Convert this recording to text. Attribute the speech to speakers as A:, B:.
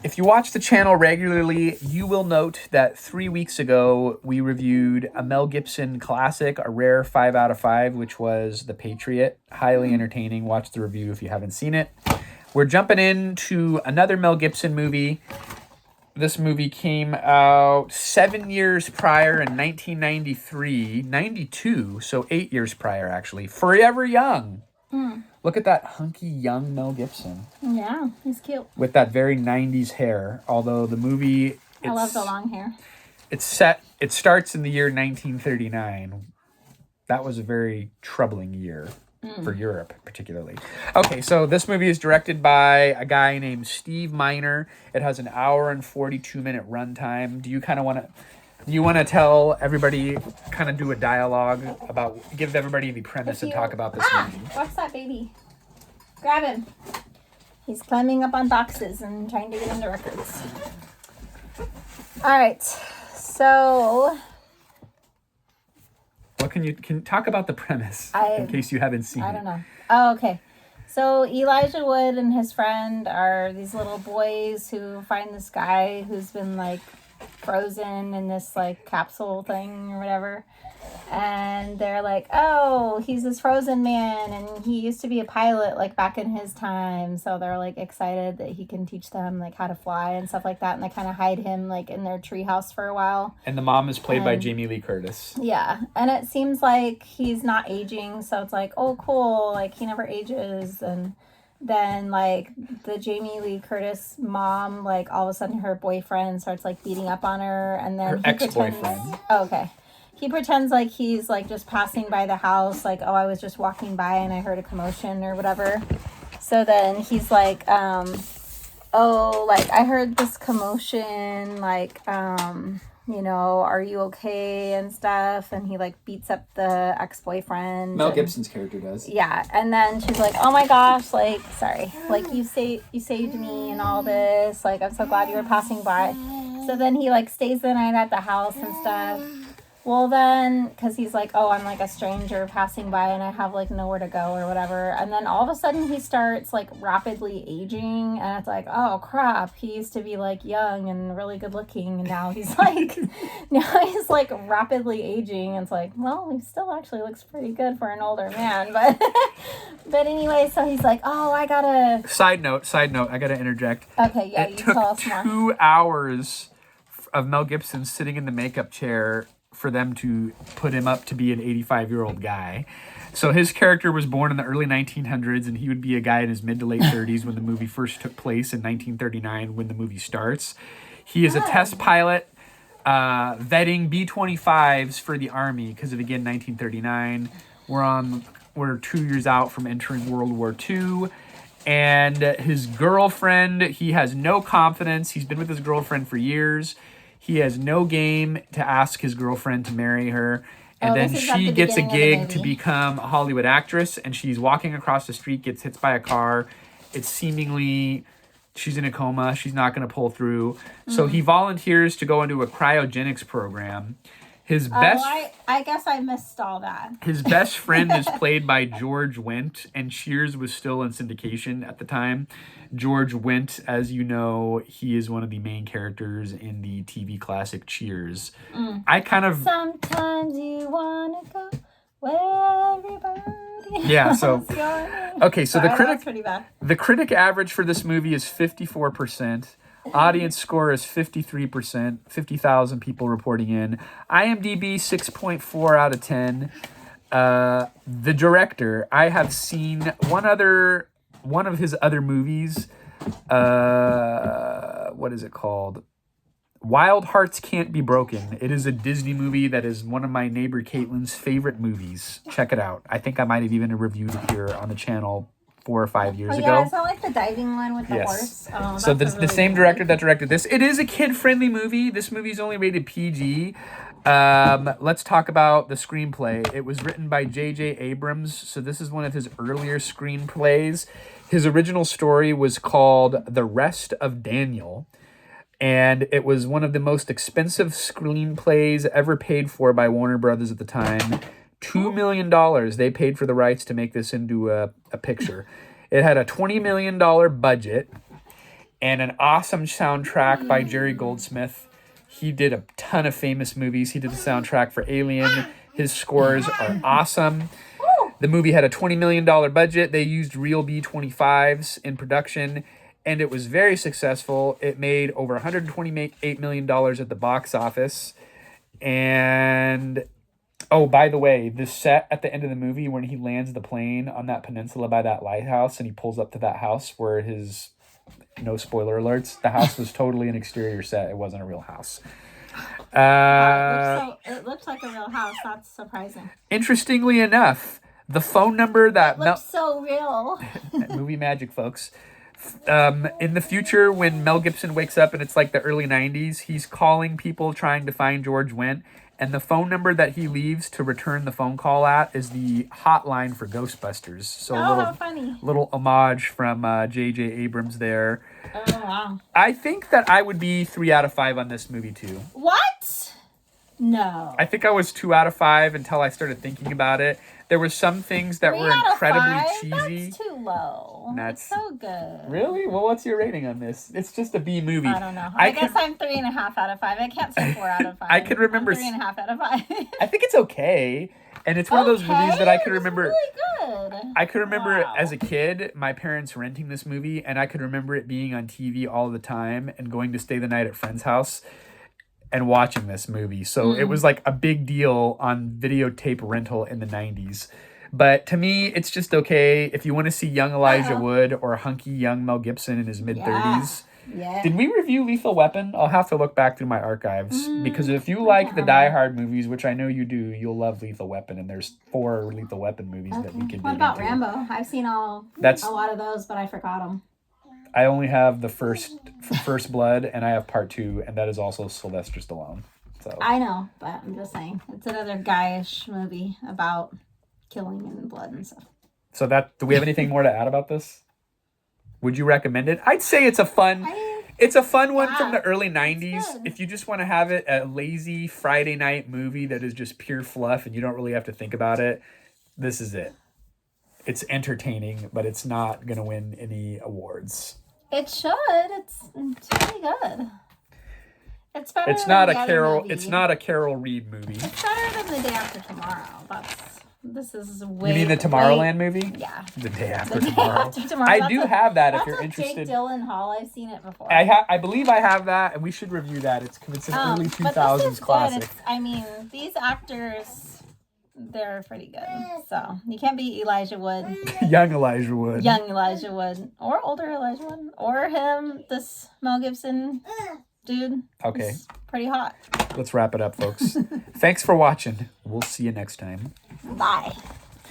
A: If you watch the channel regularly, you will note that 3 weeks ago we reviewed a Mel Gibson classic, a rare 5 out of 5, which was The Patriot. Highly entertaining. Watch the review if you haven't seen it. We're jumping into another Mel Gibson movie. This movie came out 7 years prior in 1993, 92, so 8 years prior actually. Forever Young. Look at that hunky young Mel Gibson.
B: Yeah, he's cute.
A: With that very 90s hair. Although the movie...
B: I love the long hair.
A: It starts in the year 1939. That was a very troubling year for Europe, particularly. Okay, so this movie is directed by a guy named Steve Miner. It has an hour and 42-minute runtime. Do you want to tell everybody, kind of do a dialogue about, give everybody the premise and talk about this movie?
B: Watch that baby. Grab him. He's climbing up on boxes and trying to get into records. All right, so...
A: What can you talk about the premise, in case you haven't seen it?
B: I don't know. Oh, okay. So Elijah Wood and his friend are these little boys who find this guy who's been like frozen in this like capsule thing or whatever. And they're like, oh, he's this frozen man and he used to be a pilot like back in his time. So they're like excited that he can teach them like how to fly and stuff like that. And they kind of hide him like in their treehouse for a while.
A: And the mom is played by Jamie Lee Curtis.
B: Yeah. And it seems like he's not aging. So it's like, oh, cool. Like he never ages. And then like the Jamie Lee Curtis mom, like all of a sudden her boyfriend starts like beating up on her. And then
A: her ex-boyfriend.
B: Oh, okay. He pretends like he's like just passing by the house, like, oh, I was just walking by and I heard a commotion or whatever. So then he's like, oh, like I heard this commotion, like, you know, are you okay and stuff? And he like beats up the ex-boyfriend.
A: Mel Gibson's character does.
B: Yeah, and then she's like, oh my gosh, like, sorry, like you saved me and all this. Like, I'm so glad you were passing by. So then he like stays the night at the house and stuff. Well, then, because he's like, oh, I'm like a stranger passing by and I have like nowhere to go or whatever. And then all of a sudden he starts like rapidly aging. And it's like, oh, crap. He used to be like young and really good looking. And now he's like, rapidly aging. And it's like, well, he still actually looks pretty good for an older man. But anyway, so he's like, oh, I gotta.
A: Side note, I gotta interject.
B: Okay, yeah, you tell us more.
A: It took 2 hours of Mel Gibson sitting in the makeup chair for them to put him up to be an 85-year-old guy. So his character was born in the early 1900s, and he would be a guy in his mid to late 30s when the movie first took place in 1939 when the movie starts. He is a test pilot vetting B-25s for the Army because of, again, 1939. We're 2 years out from entering World War II. And his girlfriend, he has no confidence. He's been with his girlfriend for years. He has no game to ask his girlfriend to marry her. And then she gets a gig to become a Hollywood actress. And she's walking across the street, gets hit by a car. It's seemingly, she's in a coma. She's not going to pull through. So he volunteers to go into a cryogenics program.
B: I guess I missed all that.
A: His best friend is played by George Wendt, and Cheers was still in syndication at the time. George Wendt, as you know, he is one of the main characters in the TV classic Cheers. Sometimes
B: you wanna go where everybody.
A: Yeah. So okay. So
B: the
A: critic average for this movie is 54%. Audience score is 53%, 50,000 people reporting in. IMDb 6.4 out of 10. The director, I have seen one of his other movies. What is it called? Wild Hearts Can't Be Broken. It is a Disney movie that is one of my neighbor Caitlin's favorite movies. Check it out. I think I might have even reviewed it here on the channel 4 or 5 years ago.
B: Yeah, is that like the diving one with the horse? Oh,
A: so the same director that directed this. It is a kid-friendly movie. This movie is only rated PG. Let's talk about the screenplay. It was written by J.J. Abrams, so this is one of his earlier screenplays. His original story was called The Rest of Daniel, and it was one of the most expensive screenplays ever paid for by Warner Brothers at the time. $2 million they paid for the rights to make this into a picture. It had a $20 million budget, and an awesome soundtrack by Jerry Goldsmith. He did a ton of famous movies. He did the soundtrack for Alien. His scores are awesome. The movie had a $20 million budget. They used real B-25s in production, and it was very successful. It made over $128 million at the box office. And, oh, by the way, the set at the end of the movie when he lands the plane on that peninsula by that lighthouse and he pulls up to that house where his, no spoiler alerts, the house was totally an exterior set. It wasn't a real house.
B: It looks like a real house. That's surprising.
A: Interestingly enough, the phone number that
B: It looks so real.
A: movie magic, folks. In the future, when Mel Gibson wakes up and it's like the early 90s, he's calling people trying to find George Wendt. And the phone number that he leaves to return the phone call at is the hotline for Ghostbusters. So
B: How funny.
A: little homage from J.J. Abrams there.
B: Oh, wow.
A: I think that I would be 3 out of 5 on this movie, too.
B: What? No.
A: I think I was 2 out of 5 until I started thinking about it. There were some things that
B: 3
A: were
B: out of
A: incredibly
B: 5?
A: cheesy.
B: That's too low.
A: That's
B: so good.
A: Really? Well, what's your rating on this? It's just a B movie.
B: I don't know. I guess I'm 3.5 out of 5. I can't say 4 out of 5.
A: I can remember
B: 3.5 out of 5.
A: I think it's okay. And it's one of those movies that I can remember.
B: It's really good.
A: I could remember
B: Wow.
A: as a kid, my parents renting this movie, and I could remember it being on TV all the time and going to stay the night at friend's house and watching this movie. So it was like a big deal on videotape rental in the 90s. But to me, it's just okay. If you want to see young Elijah Wood or hunky young Mel Gibson in his mid-30s.
B: Yeah.
A: Did we review Lethal Weapon? I'll have to look back through my archives. Because if you like the Die Hard movies, which I know you do, you'll love Lethal Weapon. And there's 4 Lethal Weapon movies that we can
B: What
A: dig
B: about
A: into.
B: Rambo? I've seen a lot of those, but I forgot them.
A: I only have the first Blood, and I have part 2, and that is also Sylvester Stallone. So
B: I know, but I'm just saying. It's another guyish movie about killing and blood and stuff.
A: So do we have anything more to add about this? Would you recommend it? I'd say it's a fun one from the early 90s. If you just want to have a lazy Friday night movie that is just pure fluff and you don't really have to think about it, this is it. It's entertaining, but it's not going to win any awards.
B: It should. It's really good. It's better.
A: It's not a Carol. It's not a Carol Reed movie.
B: It's better than The Day After Tomorrow. This is way.
A: You mean the Tomorrowland movie?
B: Yeah.
A: The Day After
B: The Day
A: Tomorrow.
B: After Tomorrow.
A: I do have that if you're
B: That's
A: interested.
B: Jake Gyllenhaal. I've seen it before.
A: I believe I have that, and we should review that. It's an early
B: but
A: 2000s
B: this is
A: classic.
B: good. These actors, they're pretty good. So you can't beat Elijah Wood.
A: Young Elijah Wood.
B: Young Elijah Wood. Or older Elijah Wood. Or him, this Mel Gibson dude.
A: Okay.
B: He's pretty hot.
A: Let's wrap it up, folks. Thanks for watching. We'll see you next time.
B: Bye.